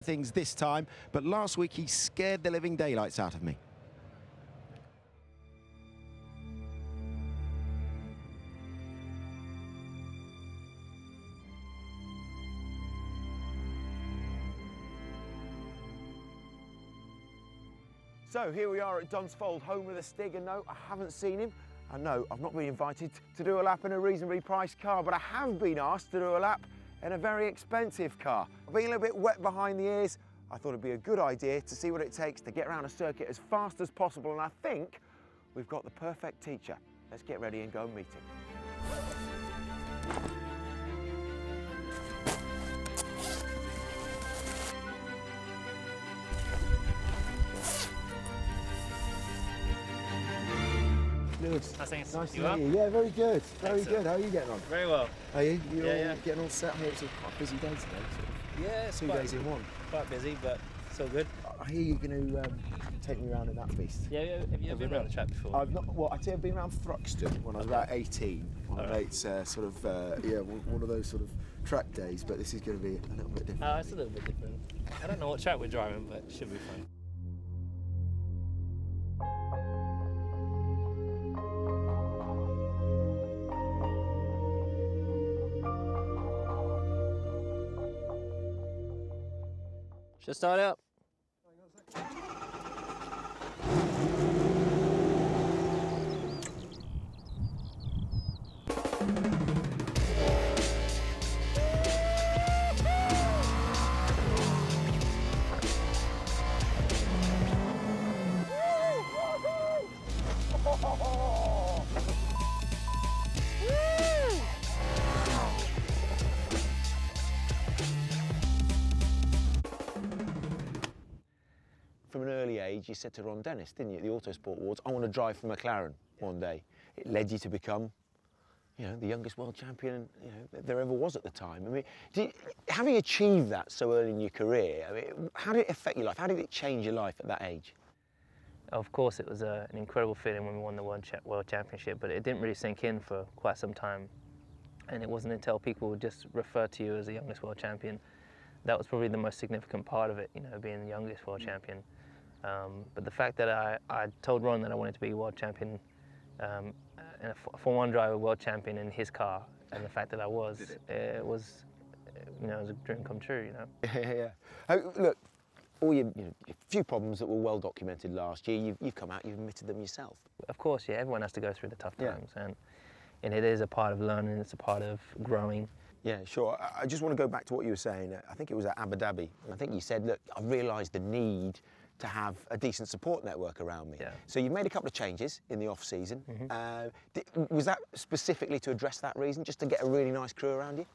things this time, but last week he scared the living daylights out of me. So here we are at Dunsfold, home of the Stig, and no, I haven't seen him. And no, I've not been invited to do a lap in a reasonably priced car, but I have been asked to do a lap in a very expensive car. I've been a little bit wet behind the ears. I thought it'd be a good idea to see what it takes to get around a circuit as fast as possible, and I think we've got the perfect teacher. Let's get ready and go and meet him. Lewis, Nice to nice see to meet you. Yeah, very good. Very Excellent. good. How are you getting on? Very well. Are you? You're Yeah, all getting all set here. It's a quite busy day today. Yeah, it's 2 days in one. quite busy, but so good. I hear you're going to take me around in that beast. Yeah, have you ever been around the track before? I've not. Well, I'd say I've been around Thruxton when I was about 18. My mate's sort of one of those sort of track days, but this is going to be a little bit different. Oh, it's a little bit different. I don't know what track we're driving, but it should be fun. Should I start out? From an early age, you said to Ron Dennis, didn't you, at the Autosport Awards, I want to drive for Mclaren one day. It led you to become, the youngest world champion, there ever was at the time. I mean, having achieved that so early in your career, I mean, how did it affect your life? How did it change your life at that age? Of course, it was an incredible feeling when we won the World Championship, but it didn't really sink in for quite some time. And it wasn't until people would just refer to you as the youngest world champion. That was probably the most significant part of it, being the youngest world champion. But the fact that I told Ron that I wanted to be world champion, and a Formula 1 driver world champion in his car, and the fact that I was, it was a dream come true, Yeah. Look, all a few problems that were well documented last year, you've come out, you've admitted them yourself. Of course, yeah, everyone has to go through the tough times, and it is a part of learning, it's a part of growing. Yeah, sure. I just want to go back to what you were saying. I think it was at Abu Dhabi. I think you said, look, I realised the need to have a decent support network around me. Yeah. So you made a couple of changes in the off-season. Was that specifically to address that reason, just to get a really nice crew around you?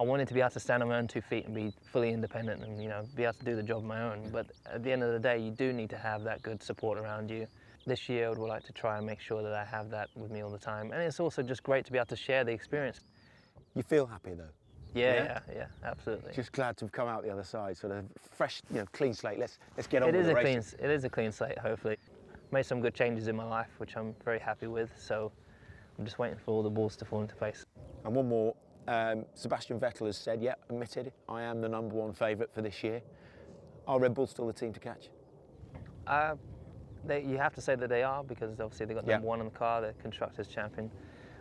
I wanted to be able to stand on my own 2 feet and be fully independent and be able to do the job on my own. But at the end of the day, you do need to have that good support around you. This year, I would like to try and make sure that I have that with me all the time. And it's also just great to be able to share the experience. You feel happy though? Yeah, absolutely. Just glad to have come out the other side, sort of fresh, clean slate. Let's get on with the race. It is a clean slate, hopefully. Made some good changes in my life, which I'm very happy with. So I'm just waiting for all the balls to fall into place. And one more. Sebastian Vettel has said, admitted, I am the #1 favourite for this year. Are Red Bull still the team to catch? You have to say that they are, because obviously they've got #1 in the car, they're Constructors' champion.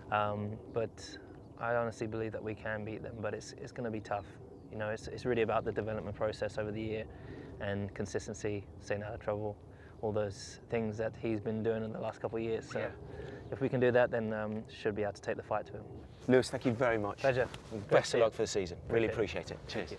But I honestly believe that we can beat them, but it's going to be tough. It's really about the development process over the year and consistency, staying out of trouble, all those things that he's been doing in the last couple of years. So if we can do that, then should be able to take the fight to him. Lewis, thank you very much. Pleasure. Best of luck for the season. Really appreciate it. Cheers.